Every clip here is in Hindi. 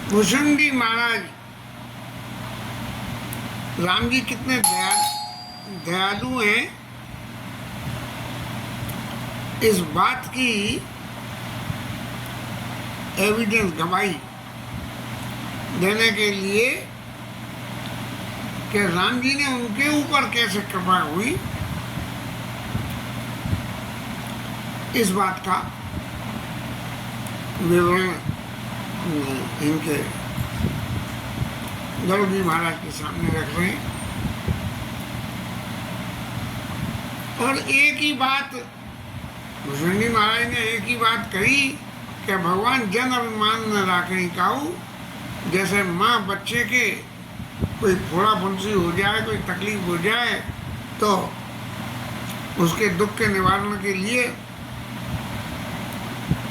भुशुंडी महाराज राम जी कितने दयालु हैं, इस बात की एविडेंस गवाही देने के लिए कि राम जी ने उनके ऊपर कैसे कृपा हुई, इस बात का विवरण इनके गरुड़ जी महाराज के सामने रख रहे हैं। और एक ही बात भुशुंडी महाराज ने एक ही बात कही कि भगवान जन अभिमान न राखें काऊ। जैसे माँ बच्चे के कोई फोड़ा फुंसी हो जाए, कोई तकलीफ हो जाए, तो उसके दुख के निवारण के लिए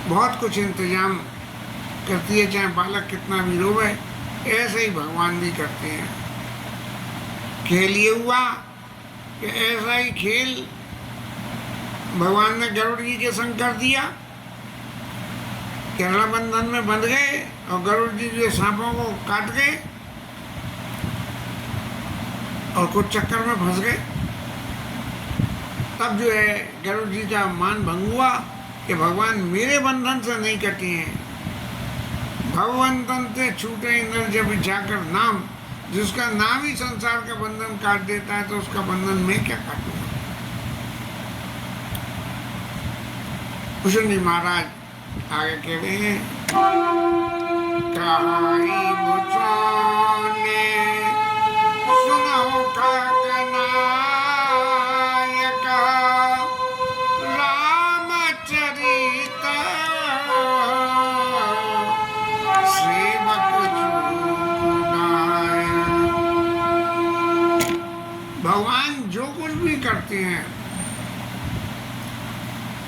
बहुत कुछ इंतजाम करती है, चाहे बालक कितना भी रोवे। ऐसे ही भगवान भी करते हैं। खेल ये हुआ कि ऐसा ही खेल भगवान ने गरुड़ जी के संग कर दिया। केरला बंधन में बंध गए और गरुड़ जी जो सांपों को काट गए और कुछ चक्कर में फंस गए। तब जो है गरुड़ जी का मान भंग हुआ कि भगवान मेरे बंधन से नहीं कटे हैं। भगवंतन से छूटे इंद्र जब जाकर नाम, जिसका नाम ही संसार का बंधन काट देता है, तो उसका बंधन मैं क्या काटूंगा। भुशुंडी महाराज आगे कह रहे हैं, कहाई मुझने सुनो खगनायक रामचरित सेवक जुनाय। भगवान जो कुछ भी करते हैं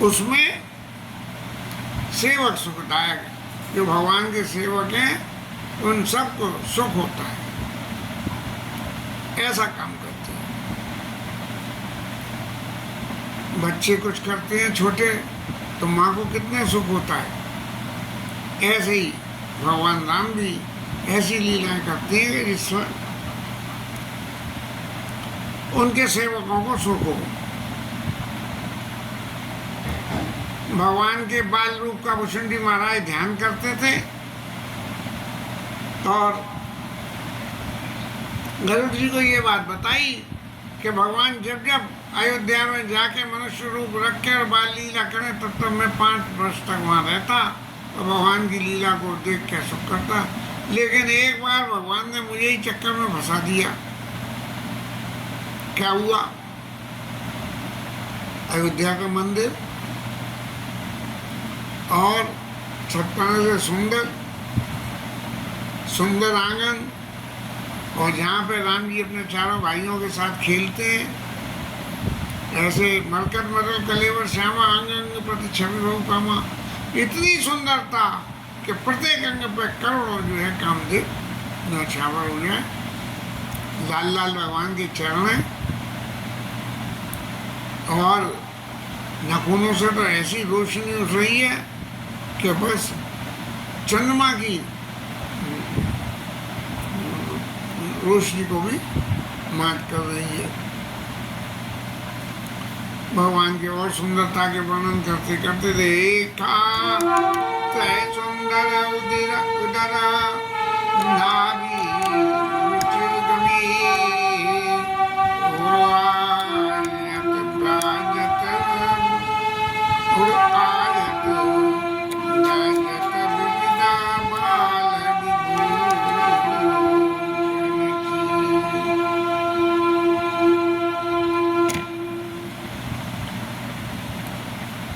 उसमें सेवक सुखदायक है। जो भगवान के सेवक हैं उन सबको सुख होता है, ऐसा काम करते हैं। बच्चे कुछ करते हैं छोटे, तो माँ को कितने सुख होता है। ऐसे ही भगवान राम भी ऐसी लीलाएं करते हैं कि जिससे उनके सेवकों को सुख हो। भगवान के बाल रूप का भुशुंडी महाराज ध्यान करते थे और गरुड़ जी को ये बात बताई कि भगवान जब जब अयोध्या में जाके मनुष्य रूप रख के और बाल लीला करें, तब तब मैं 5 वर्ष तक वहाँ रहता और भगवान की लीला को देख के सुख करता। लेकिन एक बार भगवान ने मुझे ही चक्कर में फंसा दिया। क्या हुआ? अयोध्या का मंदिर और छप्पन से सुंदर सुंदर आंगन, और जहाँ पे राम जी अपने चारों भाइयों के साथ खेलते हैं, ऐसे मरकत मरल कलेवर श्यामा अंग अंग प्रति छवि बहु कामा। इतनी सुंदरता कि प्रत्येक अंग पे करोड़ों जो है कामदेव न्यौछावर हो जाए। लाल लाल भगवान के चरण हैं और नाखूनों से तो ऐसी रोशनी उठ रही है कि बस चंद्रमा की रोशनी को भी मात कर रही है। भगवान के और सुंदरता के वर्णन करते करते देखा तय सुंदर उदर नाभि चिरगमी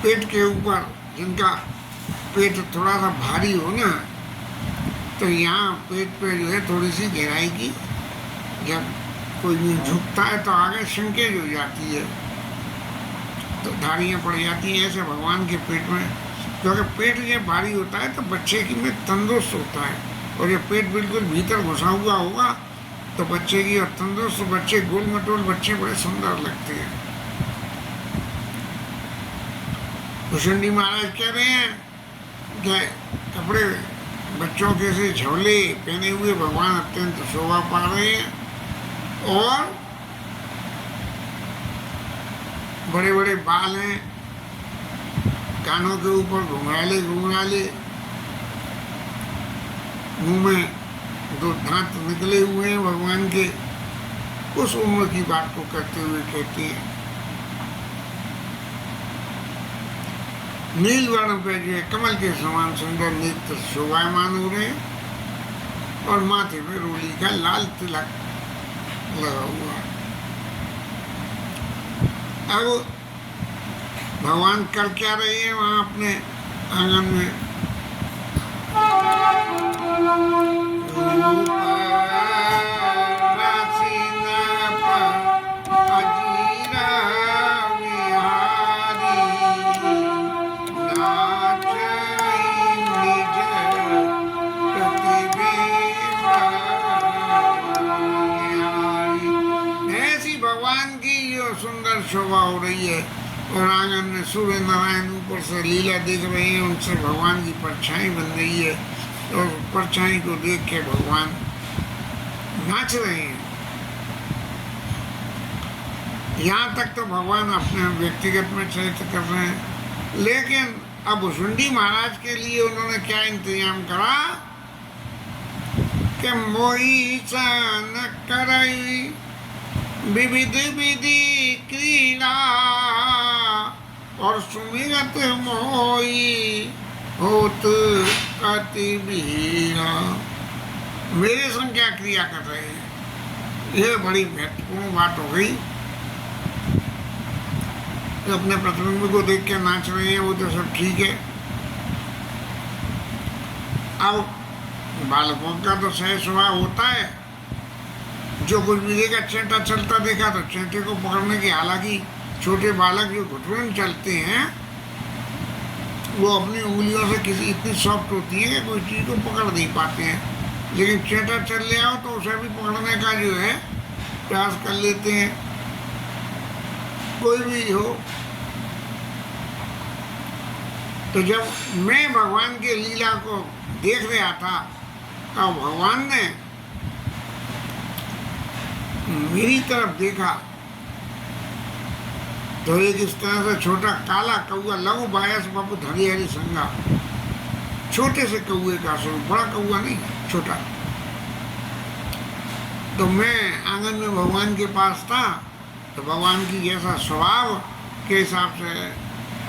पेट के ऊपर, जिनका पेट थोड़ा सा भारी हो ना, तो यहाँ पेट पे जो है थोड़ी सी गहराई की, जब कोई भी झुकता है तो आगे श्रिंकेज हो जाती है, तो धारियाँ पड़ जाती हैं। ऐसे भगवान के पेट में, क्योंकि पेट जब भारी होता है तो बच्चे की में तंदुरुस्त होता है, और जब पेट बिल्कुल भीतर घुसा हुआ होगा तो बच्चे की, और तंदुरुस्त बच्चे, गोल मटोल बच्चे बड़े सुंदर लगते हैं। भुशुंडी महाराज कह रहे हैं कि कपड़े बच्चों के से झोले पहने हुए भगवान अत्यंत शोभा पा रहे हैं और बड़े बड़े बाल हैं, कानों के ऊपर घुंघराले घुंघराले, मुंह में 2 दांत निकले हुए हैं भगवान के। उस उम्र की बात को करते हुए कहते हैं नील वर्ण पे जो है कमल के समान सुंदर नेत्र शोभायमान हो रहे हैं और माथे पे रोली का लाल तिलक लगा हुआ है। अब भगवान कर क्या रहे हैं वहां अपने आंगन में? सुंदर शोभा हो रही है और आंगन में सूर्य नारायण ऊपर से लीला देख रहे हैं, उनसे भगवान की परछाई बन रही है और परछाई को देख के भगवान नाच रहे हैं। यहाँ तक तो भगवान अपने व्यक्तिगत में चरित्र कर रहे हैं, लेकिन अब भुसुंडी महाराज के लिए उन्होंने क्या इंतजाम करा कि मोई सन करई विविध विधि क्रीड़ा और सुमिरत मोई होत अति भीड़ा। मेरे संग क्या क्रिया कर रहे हैं, यह बड़ी महत्वपूर्ण बात हो गई। तो अपने प्रतिबिंब को देख के नाच रहे हैं वो तो सब ठीक है। अब बालकों का तो सहज स्वभाव होता है, जो कुछ भी देखा चेंटा चलता देखा तो चेंटे को पकड़ने की, हालांकि छोटे बालक जो घुटने चलते हैं वो अपनी उंगलियों से किसी इतनी सॉफ्ट होती है कि कोई चीज़ को पकड़ नहीं पाते हैं, लेकिन चेंटा चल ले आओ तो उसे भी पकड़ने का जो है प्रयास कर लेते हैं, कोई भी हो। तो जब मैं भगवान के लीला को देख रहा था तो भगवान ने मेरी तरफ देखा तो एक इस तरह से छोटा काला कौआ, लघु बायस बाबू धरी हरी संगा, छोटे से कौए का स्वरूप, बड़ा कौआ नहीं, छोटा। तो मैं आंगन में भगवान के पास था तो भगवान की जैसा स्वभाव के हिसाब से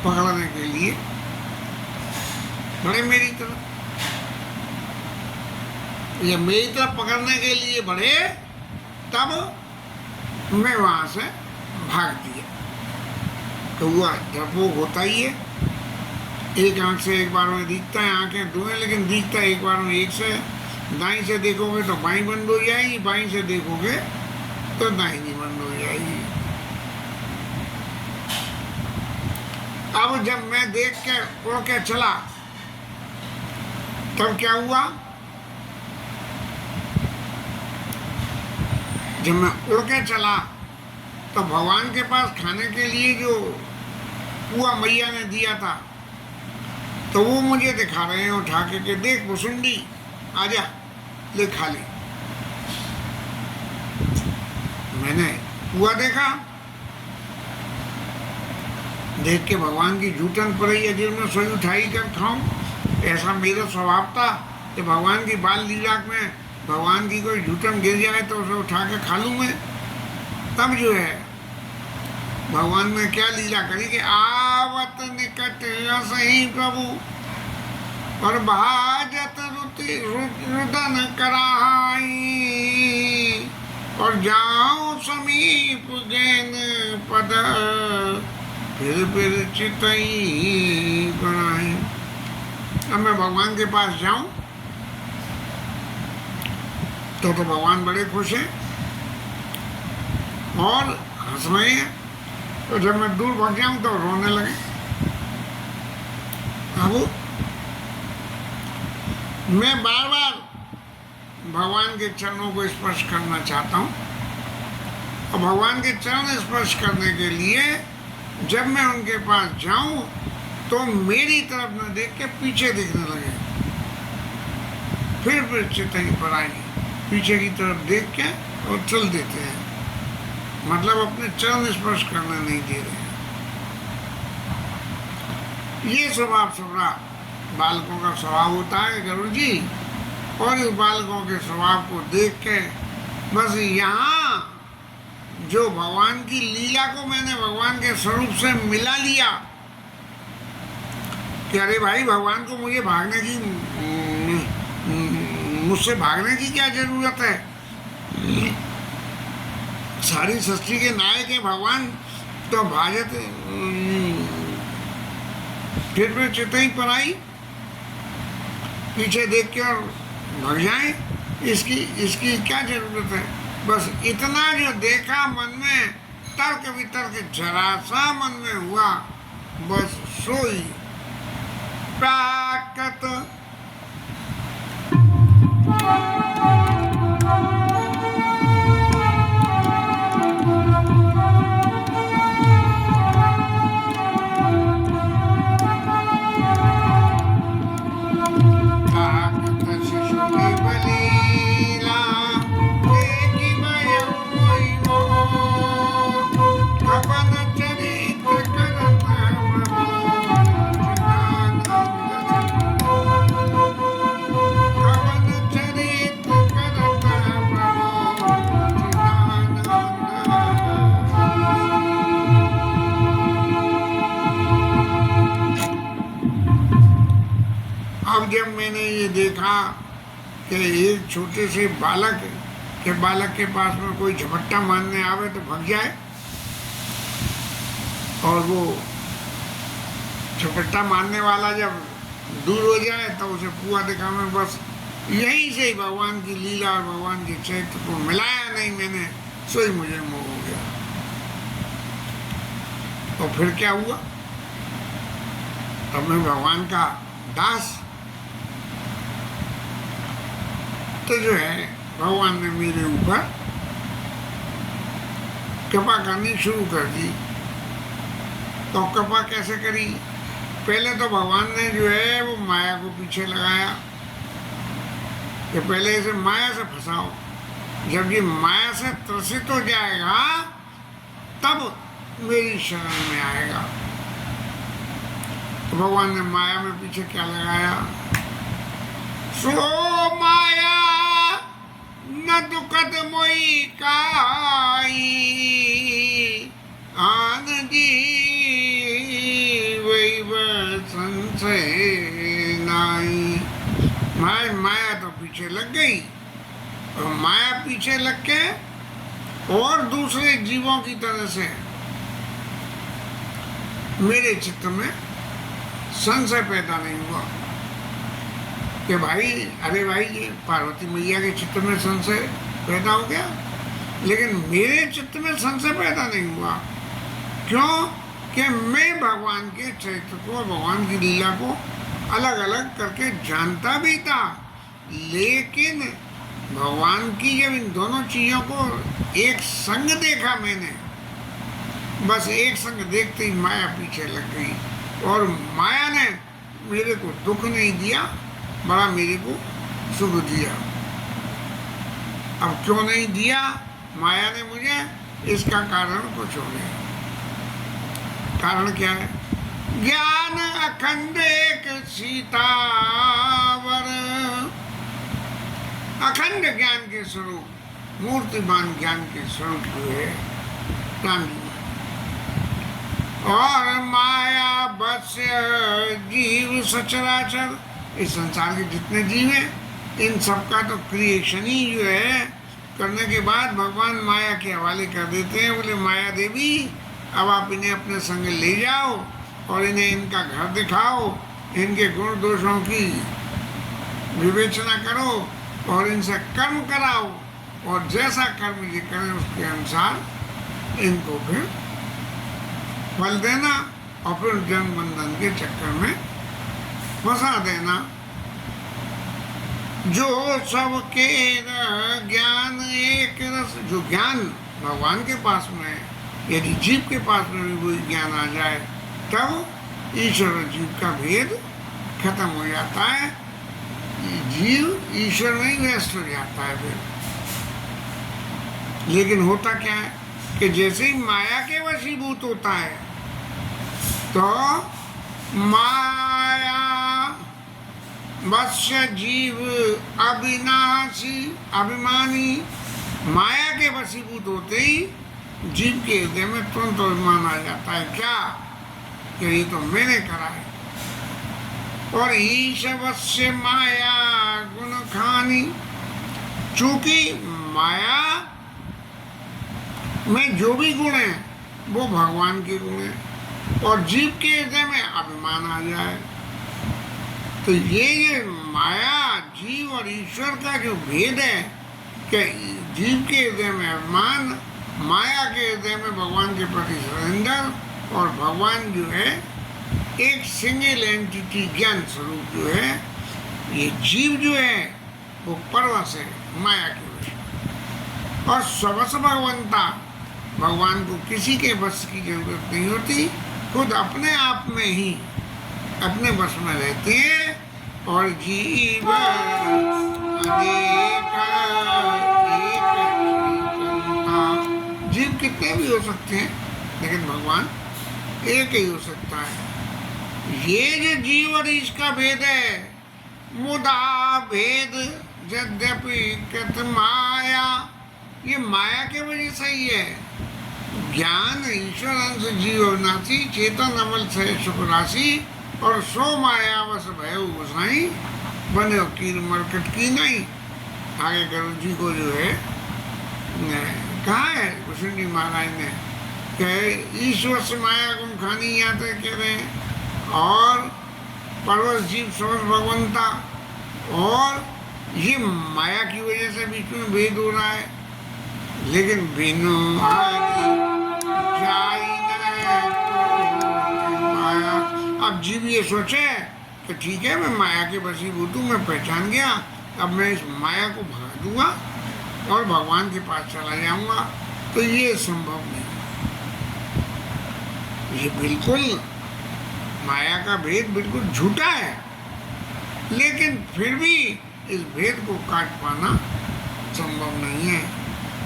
पकड़ने के लिए बढ़े मेरी तरफ, ये मेरी तरफ पकड़ने के लिए बढ़े, तब मैं वहां से भाग दिया। तो हुआ डरपोक होता ही है, एक आंख से एक बार में दिखता है, आंखें दो हैं लेकिन दिखता है एक बार में एक से। दाईं से देखोगे तो बाईं बंद हो जाएगी, बाईं से देखोगे तो दाहिनी बंद हो जाएगी। अब जब मैं देख के उड़ के चला तब क्या हुआ, जब मैं उड़ के चला तो भगवान के पास खाने के लिए जो पुआ मैया ने दिया था तो वो मुझे दिखा रहे हैं उठा के देख भुसुंडी आजा ले खा ले। मैंने पुआ देखा, देख के भगवान की जूठन पड़ी है, जिसमें सोई उठाई कर खाऊं। ऐसा मेरा स्वभाव था कि भगवान की बाल लीला में भगवान की कोई जूठन गिर जाए तो उसे उठा के खा लूँ मैं। तब जो है भगवान ने क्या लीला करी कि आवत निकट सही प्रभु और भाजत रुदन कराई और जाऊं समीप गैन पद फिर चितई बनाई। अब मैं भगवान के पास जाऊं तो भगवान बड़े खुश हैं और हंस रहे हैं, तो जब मैं दूर भाग जाऊं तो रोने लगे। अब मैं बार बार भगवान के चरणों को स्पर्श करना चाहता हूं और भगवान के चरण स्पर्श करने के लिए जब मैं उनके पास जाऊं तो मेरी तरफ न देख के पीछे देखने लगे। फिर चितई पर आई, पीछे की तरफ देख के और चल देते हैं, मतलब अपने चरण स्पर्श करने नहीं दे रहे हैं। ये स्वभाव सबरा बालकों का स्वभाव होता है गुरु जी। और इस बालकों के स्वभाव को देख के बस यहाँ जो भगवान की लीला को मैंने भगवान के स्वरूप से मिला लिया कि अरे भाई भगवान को मुझे भागने की, मुझसे भागने की क्या जरूरत है, सारी सृष्टि के नायक है भगवान, तो भाजत फिर चितई पर आई, पीछे देख के और भाग जाए, इसकी क्या जरूरत है। बस इतना जो देखा मन में, तर्क वितर्क जरा सा मन में हुआ, बस सोई प्राकत। अब जब मैंने ये देखा कि एक छोटे से बालक के पास में कोई झपट्टा मारने आवे तो भाग जाए, और वो झपट्टा मारने वाला जब दूर हो जाए तो उसे पुआ दिखावे, बस यहीं से ही भगवान की लीला और भगवान के चैत्र को मिलाया नहीं मैंने, सो ही मुझे मोह हो गया। और फिर क्या हुआ, अब मैं भगवान का दास, तो जो है भगवान ने मेरे ऊपर कृपा करनी शुरू कर दी। तो कृपा कैसे करी, पहले तो भगवान ने जो है वो माया को पीछे लगाया कि पहले इसे माया से फंसाओ, जब ये माया से त्रसित हो जाएगा तब मेरी शरण में आएगा। तो भगवान ने माया में पीछे क्या लगाया, सो माया न दुखद मोई काई, आन जीव संशय नाई। माया तो पीछे लग गई, और माया पीछे लग के और दूसरे जीवों की तरह से मेरे चित्त में संशय पैदा नहीं हुआ कि भाई, अरे भाई ये पार्वती मैया के चित्त में संशय पैदा हो गया, लेकिन मेरे चित्त में संशय पैदा नहीं हुआ। क्यों कि मैं भगवान के चरित्र को, भगवान की लीला को अलग अलग करके जानता भी था, लेकिन भगवान की जब इन दोनों चीज़ों को एक संग देखा मैंने, बस एक संग देखते ही माया पीछे लग गई, और माया ने मेरे को दुख नहीं दिया, बड़ा मेरे को सुख दिया। अब क्यों नहीं दिया माया ने मुझे, इसका कारण कुछ हो गया। कारण क्या है, ज्ञान अखंड एक सीतावर, अखंड ज्ञान के स्वरूप, मूर्तिमान ज्ञान के स्वरूप हुए राम जी, और माया बस जीव सचराचर, इस संसार के जितने जीव हैं इन सबका तो क्रिएशन ही जो है करने के बाद भगवान माया के हवाले कर देते हैं। बोले माया देवी अब आप इन्हें अपने संग ले जाओ और इन्हें इनका घर दिखाओ, इनके गुण दोषों की विवेचना करो और इनसे कर्म कराओ, और जैसा कर्म ये करें उसके अनुसार इनको फिर फल देना, और फिर जन्म बंधन के चक्कर में फंसा देना। जो सबके ज्ञान एक रस, जो ज्ञान भगवान के पास में है, यदि जीव के पास में भी वही ज्ञान आ जाए तब ईश्वर और जीव का भेद खत्म हो जाता है। जीव ईश्वर में ही व्यस्त हो जाता है फिर। लेकिन होता क्या है कि जैसे ही माया के वशीभूत होता है तो माया वश्य जीव अविनाशी अभिमानी, माया के वशीभूत होते ही जीव के हृदय में तुरंत अभिमान आ जाता है, क्या कि ये तो मैंने करा है। और ईशवस्य माया गुण खानी, चूंकि माया में जो भी गुण है वो भगवान के गुण है, और जीव के हृदय में अभिमान आ जाए तो ये माया जीव और ईश्वर का जो भेद है कि जीव के हृदय में अभिमान, माया के हृदय में भगवान के प्रति सरेंडर, और भगवान जो है एक सिंगल एंटिटी ज्ञान स्वरूप जो है, ये जीव जो है वो परवश है माया के वश। और स्ववश भगवंता, भगवान को किसी के वश की जरूरत नहीं होती, खुद अपने आप में ही अपने वश में रहते हैं। और जीव जीव कितने भी हो सकते हैं लेकिन भगवान एक ही हो सकता है। ये जो जीव और इसका भेद है, मुदा भेद यद्यपि कृत माया, ये माया के वजह से ही है। ज्ञान ईश्वर अंश जीव अविनाशी, चेतन अमल से सुख राशि, और सो माया वश भय गोसाई, बने कीर मरकट की नहीं। आगे गुरु जी को जो है कहा है कृष्ण जी महाराज ने कि ईश्वर से माया गुण खानी आते कह रहे हैं, और परवश जीव स्वश भगवंता, और ये माया की वजह से बीच में भेद हो रहा है। लेकिन बिनु माया, अब जीव ये सोचे कि ठीक है मैं माया के वशीभूत हूँ, मैं पहचान गया, अब मैं इस माया को भगा दूंगा और भगवान के पास चला जाऊंगा, तो ये संभव नहीं। ये बिल्कुल माया का भेद बिल्कुल झूठा है, लेकिन फिर भी इस भेद को काट पाना संभव नहीं है।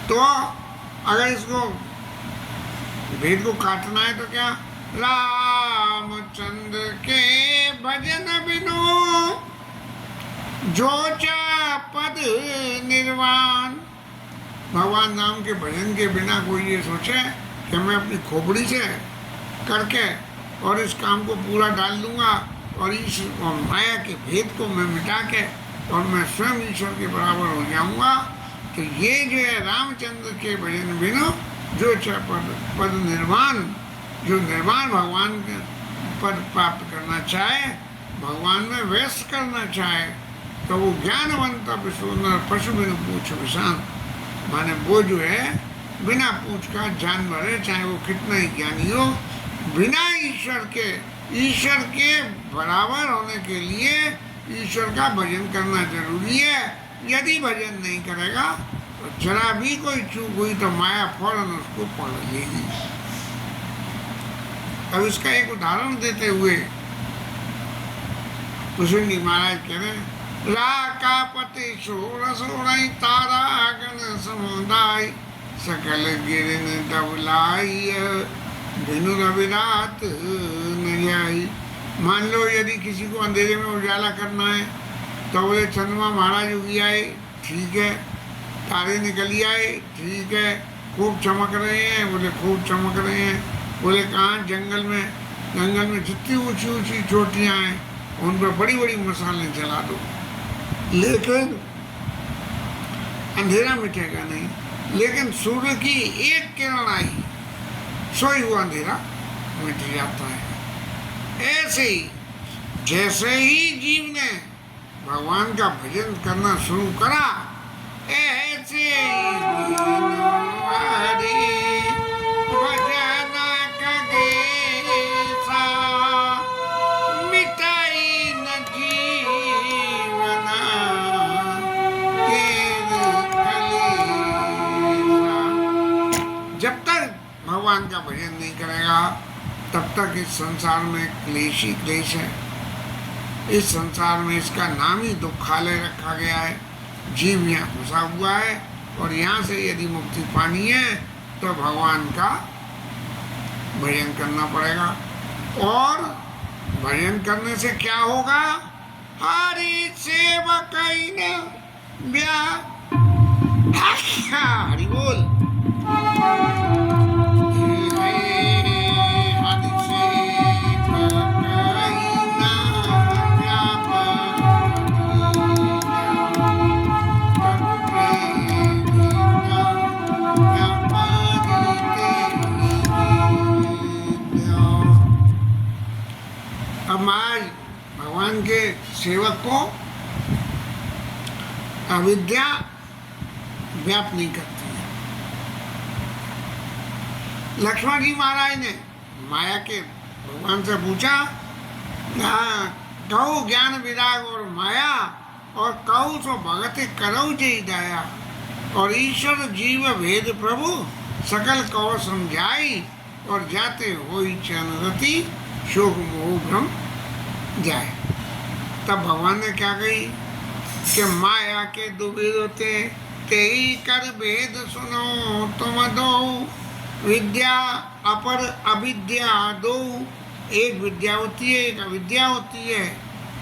तो अगर इसको भेद को काटना है तो क्या, रामचंद्र के भजन बिनु जो चा पद निर्वाण, भगवान राम के भजन के बिना कोई ये सोचे कि मैं अपनी खोपड़ी से करके और इस काम को पूरा डाल दूंगा और इस माया के भेद को मैं मिटा के और मैं स्वयं ईश्वर के बराबर हो जाऊंगा, तो ये जो है रामचंद्र के भजन बिनु जो चा पद निर्वाण, जो निर्वाण भगवान के पद प्राप्त करना चाहे, भगवान में व्यस्त करना चाहे, तो वो ज्ञानवंत विश्वनर पशु बिनु पूछ विशान, माने वो जो है बिना पूछ का जानवर है, चाहे वो कितना ही ज्ञानी हो, बिना ईश्वर के बराबर होने के लिए ईश्वर का भजन करना जरूरी है। यदि भजन नहीं करेगा तो जरा भी कोई चूक हुई तो माया फौरन उसको पकड़ लेगी। अब इसका एक उदाहरण देते हुए कृष्ण जी महाराज कह रहे, राका पति सोरसोरई तारा गण समुदाय, सकल गिरन दबलाई बिनु रविरात न जाई। मान लो यदि किसी को अंधेरे में उजाला करना है तो बोले चंद्रमा महाराज उगी आए, ठीक है, तारे निकल आए, ठीक है, खूब चमक रहे हैं, बोले खूब चमक रहे हैं, बोले कहाँ, जंगल में जितनी ऊंची ऊंची चोटियाँ हैं उन पर बड़ी बड़ी मसालें जला दो, लेकिन अंधेरा मिटेगा नहीं। लेकिन सूर्य की एक किरण आई, सोई हुआ अंधेरा मिट जाता है। ऐसे ही जैसे ही जीव ने भगवान का भजन करना शुरू करा, ऐसे ही भजन कगेसा मिटाई न जीवन कलेसा। जब तक भगवान का भजन नहीं करेगा तब तक इस संसार में क्लेश ही क्लेश है। इस संसार में इसका नाम ही दुखालय रखा गया है। जीव यहाँ फंसा हुआ है और यहाँ से यदि मुक्ति पानी है तो भगवान का भजन करना पड़ेगा। और भजन करने से क्या होगा? हरि सेवक हरि बोल। अब आज भगवान के सेवक को अविद्या व्याप्त नहीं करती है। लक्ष्मण जी महाराज ने माया के भगवान से पूछा, कहू ज्ञान विराग और माया और कहू सो भगति करऊ जय दया और ईश्वर जीव भेद प्रभु सकल कौ समझाई और जाते होई चनरति शोक मोह भ्रम जाए। तब भगवान ने क्या कही कि माया के दो भेद होते, तेई कर भेद सुनो तुम दो, विद्या अपर अविद्या दो। एक विद्या होती है, एक अविद्या होती है।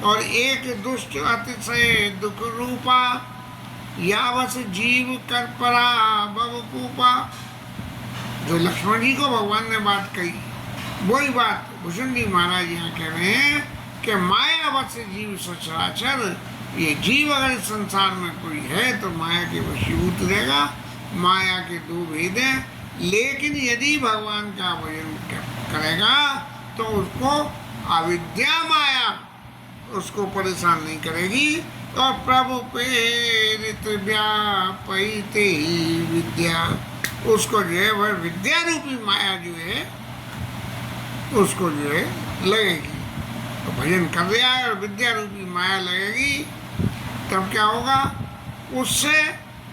और एक दुष्ट अतिशय दुख रूपा, यावस जीव कर परा बवकूपा। जो लक्ष्मण जी को भगवान ने बात कही, वही बात भूषण जी महाराज यहाँ कह रहे हैं कि मायावश जीव सचराचर। ये जीव अगर इस संसार में कोई है तो माया के वशीभूत रहेगा। माया के दो भेद हैं, लेकिन यदि भगवान का भजन करेगा तो उसको अविद्या माया उसको परेशान नहीं करेगी। और प्रभु प्रेरित व्यापैते ही विद्या, उसको जो है वह विद्या रूपी माया जो है उसको जो है लगेगी। तो भजन कर दिया है और विद्या रूपी माया लगेगी, तब क्या होगा? उससे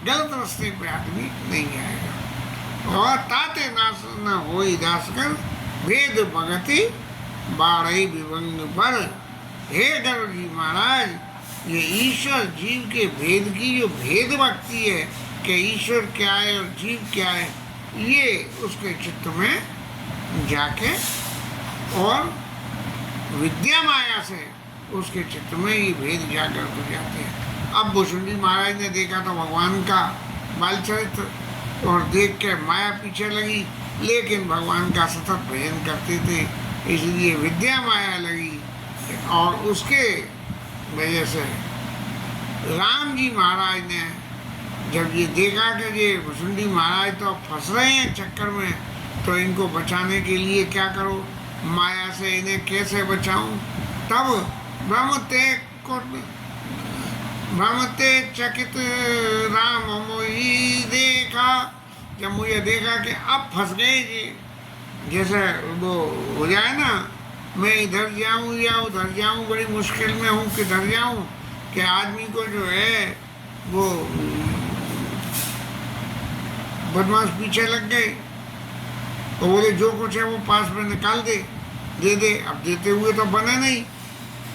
गलत रास्ते पे आदमी नहीं आएगा। और ताते नाश न होई दास कर वेद भगति बारही विभंग पर। हे गरुड़ जी महाराज, ये ईश्वर जीव के भेद की जो भेद भक्ति है कि ईश्वर क्या है और जीव क्या है, ये उसके चित्त में जाके और विद्या माया से उसके चित्त में ये भेद जाकर हो जाते हैं। अब भूषण जी महाराज ने देखा तो भगवान का बाल चरित्र और देख के माया पीछे लगी, लेकिन भगवान का सतत भजन करते थे, इसलिए विद्या माया लगी। और उसके वजह से राम जी महाराज ने जब ये देखा कि ये भूषण जी महाराज तो फंस रहे हैं चक्कर में, तो इनको बचाने के लिए क्या करो, माया से इन्हें कैसे बचाऊं। तब भ्रमते चकित राम मोही देखा, जब मुझे देखा कि अब फंस गए जी, जैसे वो हो जाए ना, मैं इधर जाऊं या उधर जाऊं, बड़ी मुश्किल में हूँ किधर जाऊं, कि आदमी को जो है वो बदमाश पीछे लग गए तो बोले जो कुछ है वो पास में निकाल दे दे। अब देते हुए तो बने नहीं,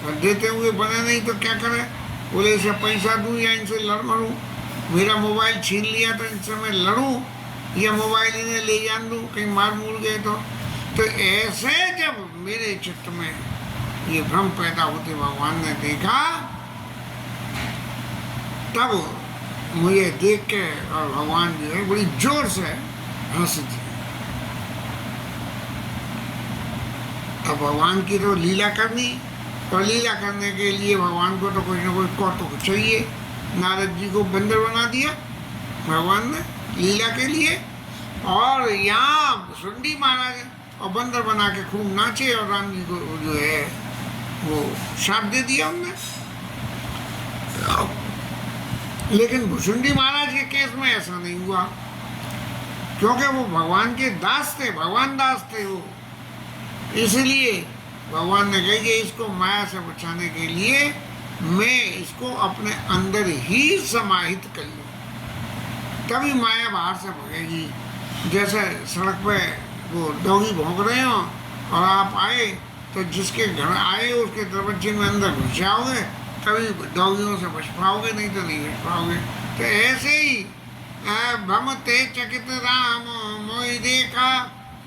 और देते हुए बने नहीं तो क्या करे, बोले इसे पैसा दूं या इनसे लड़ मरूं, मेरा मोबाइल छीन लिया तो इनसे मैं लड़ूं या मोबाइल इन्हें ले जान दूं, कहीं मार मूल गए तो ऐसे जब मेरे चित्त में ये भ्रम पैदा होते भगवान ने देखा, तब मुझे देख के और भगवान जो है बड़ी जोर से हंस दी। अब भगवान की तो लीला करनी, और लीला करने के लिए भगवान को तो कुछ ना कुछ कौतुक चाहिए। नारद जी को बंदर बना दिया भगवान ने लीला के लिए, और यहाँ सुंडी महाराज और बंदर बना के खूब नाचे, और राम जी को जो है वो शाप दे दिया उनने। लेकिन भुसुंडी महाराज के केस में ऐसा नहीं हुआ, क्योंकि वो भगवान के दास थे, भगवान दास थे वो। इसलिए भगवान ने कहा कि इसको माया से बचाने के लिए मैं इसको अपने अंदर ही समाहित कर लूँ, तभी माया बाहर से भगेगी। जैसे सड़क पे वो डॉगी भौंक रहे हो और आप आए तो जिसके घर आए उसके दरवाजे में अंदर घुस जाओगे, कभी डॉगियों से बच पाओगे, नहीं तो नहीं बच पाओगे। तो ऐसे ही भम ते चकित राम मोहि देखा,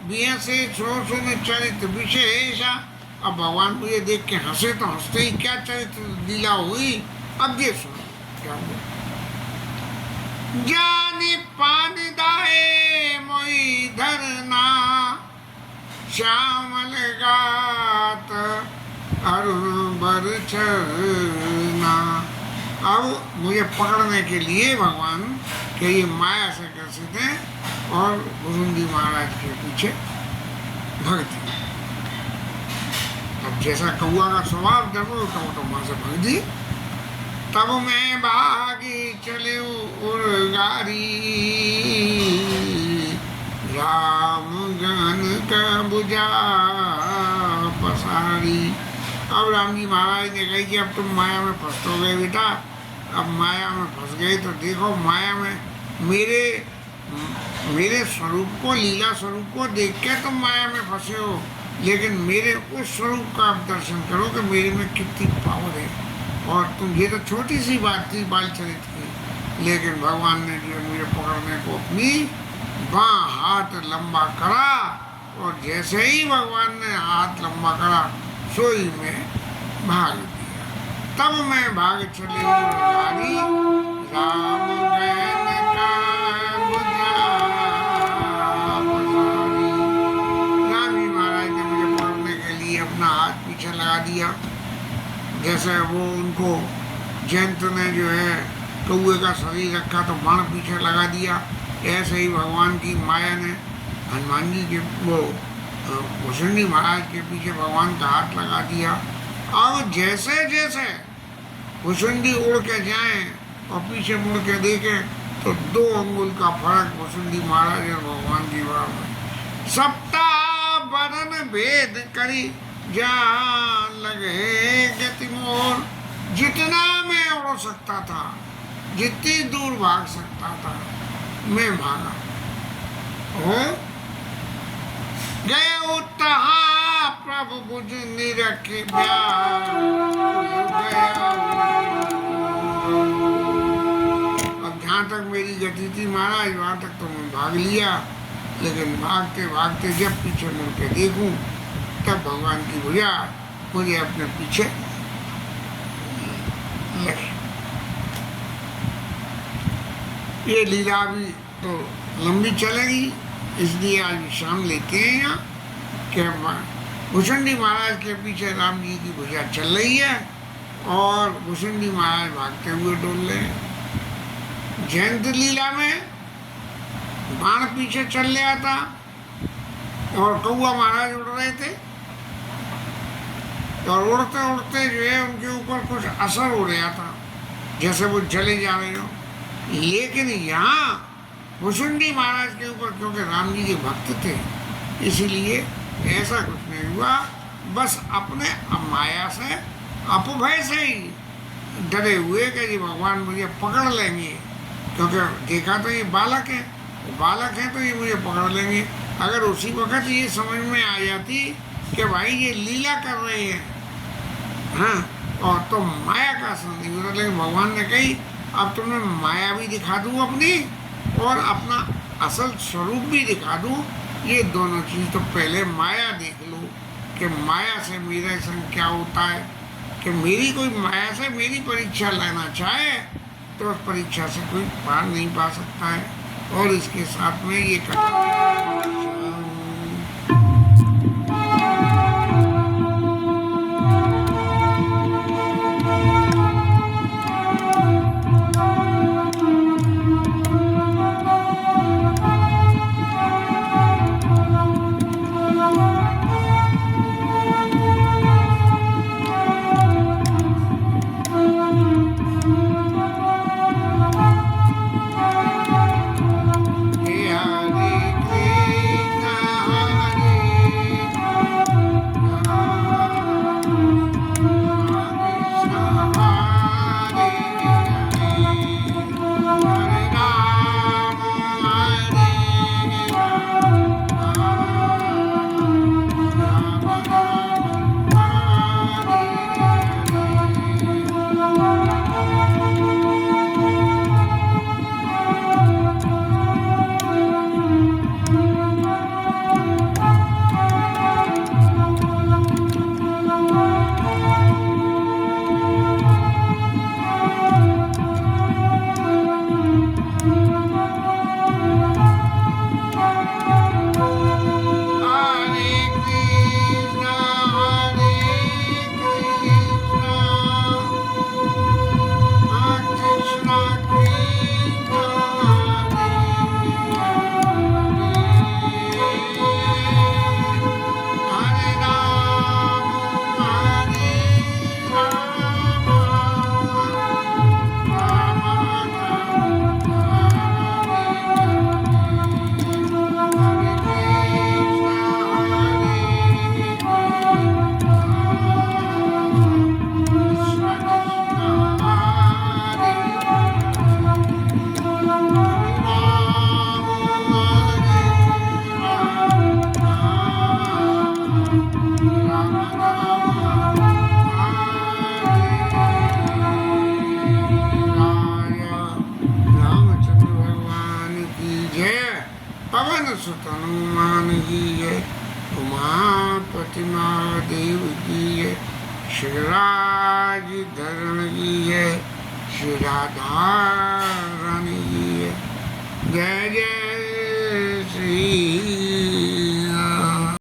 बिया से सो सुन चरित विशेषा। अब भगवान को ये देख के हंसे तो हंसते ही क्या चरित्र लीला हुई, अब ये सुनो क्या हुआ। जानी पान दाए मोहि धरना, श्यामल गात अरुण बर चरना। अब मुझे पकड़ने के लिए भगवान के ये माया से ग्रसित हैं और भुसुंडी महाराज के पीछे भग दिए। अब जैसा कौआ का स्वभाव, जब तो वहां से भग दिए। तब मैं भागी चले उड़गारी, राम ज्ञान का बुझा पसारी। अब राम जी महाराज ने कही कि अब तुम माया में फंस तो गए बेटा, अब माया में फंस गए तो देखो माया में मेरे स्वरूप को, लीला स्वरूप को देख के तुम माया में फंसे हो, लेकिन मेरे उस स्वरूप का आप दर्शन करो कि मेरे में कितनी पावर है। और तुम, ये तो छोटी सी बात थी बाल चरित की, लेकिन भगवान ने जो मुझे पकड़ने को अपनी बाँ हाथ लंबा करा, और जैसे ही भगवान ने हाथ लंबा करा सोई में भाग दिया। तब मैं भाग चली उड़गारी, राम ज्ञान का बुझा पसारी। राम जी महाराज ने मुझे पकड़ने के लिए अपना हाथ पीछे लगा दिया। जैसे वो उनको जयंत ने जो है कौए का शरीर रखा तो बाण पीछे लगा दिया, ऐसे ही भगवान की माया ने हनुमान जी के वो भुसुंडी महाराज के पीछे भगवान का हाथ लगा दिया। अब जैसे जैसे भुसुंडी उड़ के जाए और पीछे मुड़ के देखे तो 2 अंगुल का फर्क भुसुंडी महाराज और भगवान की बात में। सप्ता बदन भेद करी जान लगे गति मोर। जितना मैं उड़ सकता था, जितनी दूर भाग सकता था, मैं भागा। गए उतहा प्रभु बुझ निरखे अब जहाँ तक मेरी गति थी महाराज, वहाँ तक तो मैं भाग लिया, लेकिन भागते भागते जब पीछे मुड़ के देखूं तब भगवान की भुजा मुझे अपने पीछे लगे। ये लीला भी तो लंबी चलेगी, इसलिए आज विश्राम लेते हैं यहाँ कि भुसुंडी महाराज के पीछे राम जी की भुजा चल रही है और भुसुंडी महाराज भागते हुए डोल रहे हैं। जयंत लीला में बाण पीछे चल रहा था और कौआ महाराज उड़ रहे थे, और उड़ते उड़ते जो है उनके ऊपर कुछ असर हो रहा था, जैसे वो चले जा रहे हो। लेकिन यहाँ भुसुंडी महाराज के ऊपर, क्योंकि राम जी के भक्त थे, इसीलिए ऐसा कुछ नहीं हुआ। बस अपने माया से, अपभय से ही डरे हुए कि जी भगवान मुझे पकड़ लेंगे, क्योंकि देखा तो ये बालक है, बालक है तो ये मुझे पकड़ लेंगे। अगर उसी वक्त ये समझ में आ जाती कि भाई ये लीला कर रहे हैं, हाँ, और तो माया का असर नहीं होता। लेकिन भगवान ने कही अब तुम्हें माया भी दिखा दूँ अपनी और अपना असल स्वरूप भी दिखा दूँ। ये दोनों चीज़ तो पहले माया देख लो कि माया से मेरे संग क्या होता है, कि मेरी कोई माया से मेरी परीक्षा लेना चाहे तो उस परीक्षा से कोई पार नहीं पा सकता है। और इसके साथ में ये हरे जय पवन सुत हनुमान की जय उमापति महादेव की जय श्री राज धरण की जय श्री राधा रानी की जय जय